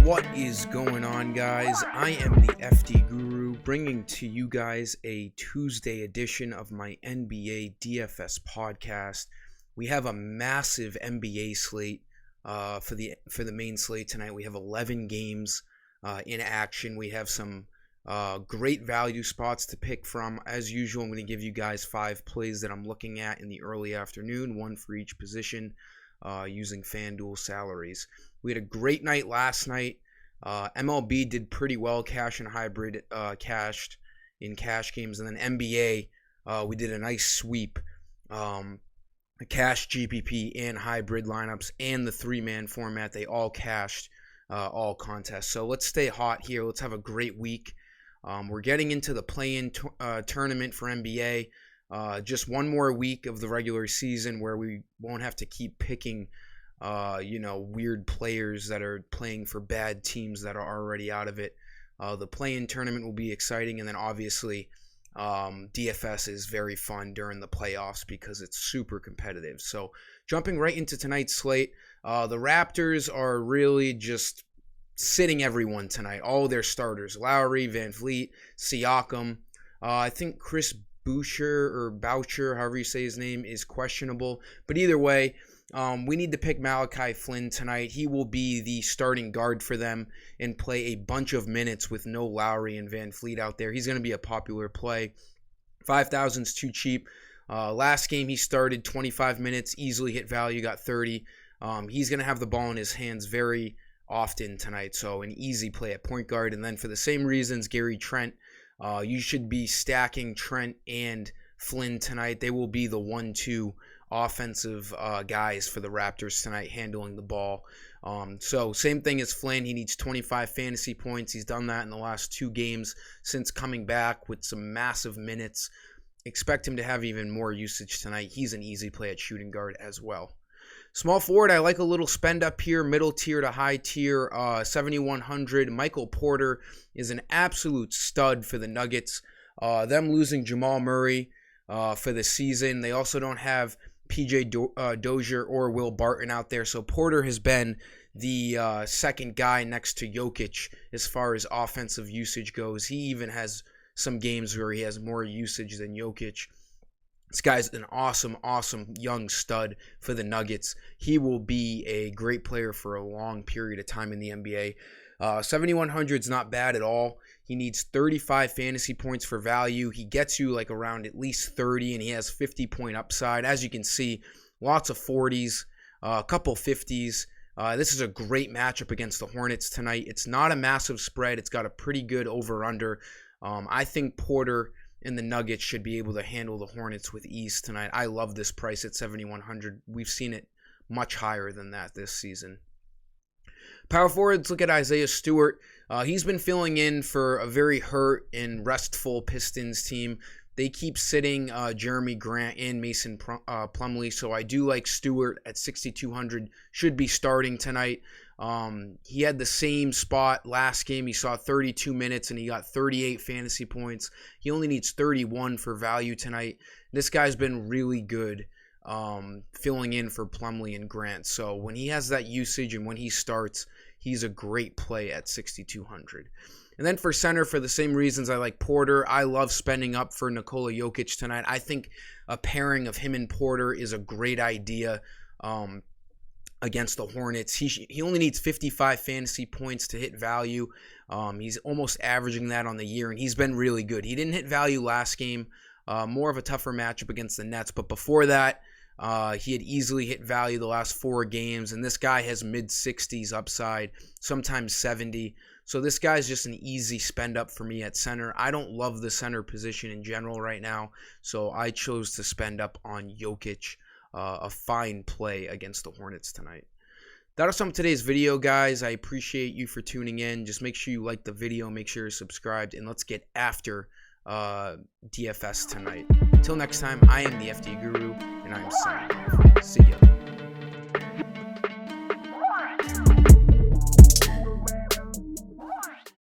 What is going on, guys? I am the FD Guru, bringing to you guys a Tuesday edition of my NBA DFS podcast. We have a massive NBA slate for the main slate tonight. We have 11 games in action. We have some great value spots to pick from. As usual, I'm going to give you guys 5 plays that I'm looking at in the early afternoon, one for each position, using FanDuel salaries. We had a great night last night. MLB did pretty well, cash and hybrid, cashed in cash games. And then NBA, we did a nice sweep. The cash GPP and hybrid lineups and the 3-man format, they all cashed all contests. So let's stay hot here. Let's have a great week. We're getting into the play-in tournament for NBA. Just one more week of the regular season where we won't have to keep picking weird players that are playing for bad teams that are already out of it. The play-in tournament will be exciting, and then obviously DFS is very fun during the playoffs because it's super competitive. So jumping right into tonight's slate, the Raptors are really just sitting everyone tonight, all their starters, Lowry, Van Vliet, Siakam. I think Chris Boucher, however you say his name, is questionable, but either way, we need to pick Malachi Flynn tonight. He will be the starting guard for them and play a bunch of minutes with no Lowry and Van Vliet out there. He's going to be a popular play. 5,000 is too cheap. Last game he started 25 minutes, easily hit value, got 30. He's going to have the ball in his hands very often tonight, so an easy play at point guard. And then for the same reasons, Gary Trent, you should be stacking Trent and Flynn tonight. They will be the 1-2 offensive guys for the Raptors tonight, handling the ball. So same thing as Flynn. He needs 25 fantasy points. He's done that in the last 2 games since coming back with some massive minutes. Expect him to have even more usage tonight. He's an easy play at shooting guard as well. Small forward, I like a little spend up here, middle tier to high tier, 7,100. Michael Porter is an absolute stud for the Nuggets. Them losing Jamal Murray for the season. They also don't have PJ Dozier or Will Barton out there. So Porter has been the second guy next to Jokic as far as offensive usage goes. He even has some games where he has more usage than Jokic. This guy's an awesome young stud for the Nuggets. He will be a great player for a long period of time in the NBA. 7,100 is not bad at all. He needs 35 fantasy points for value. He gets you like around at least 30, and he has 50-point upside. As you can see, lots of 40s, a couple 50s. This is a great matchup against the Hornets tonight. It's not a massive spread. It's got a pretty good over-under. I think Porter and the Nuggets should be able to handle the Hornets with ease tonight. I love this price at 7,100. We've seen it much higher than that this season. Power forwards, look at Isaiah Stewart. He's been filling in for a very hurt and restful Pistons team. They keep sitting Jeremy Grant and Mason Plumlee, so I do like Stewart at 6,200. Should be starting tonight. He had the same spot last game. He saw 32 minutes and he got 38 fantasy points. He only needs 31 for value tonight. This guy's been really good filling in for Plumlee and Grant. So when he has that usage and when he starts, he's a great play at 6,200. And then for center, for the same reasons I like Porter, I love spending up for Nikola Jokic tonight. I think a pairing of him and Porter is a great idea against the Hornets. He only needs 55 fantasy points to hit value. He's almost averaging that on the year, and he's been really good. He didn't hit value last game, more of a tougher matchup against the Nets, but before that, he had easily hit value the last 4 games, and this guy has mid-60s upside, sometimes 70. So this guy's just an easy spend up for me at center. I don't love the center position in general right now, so I chose to spend up on Jokic, a fine play against the Hornets tonight. That was some of today's video, guys. I appreciate you for tuning in. Just make sure you like the video, make sure you're subscribed, and let's get after DFS tonight. Until next time, I am the FD Guru, and I am signing off. See ya.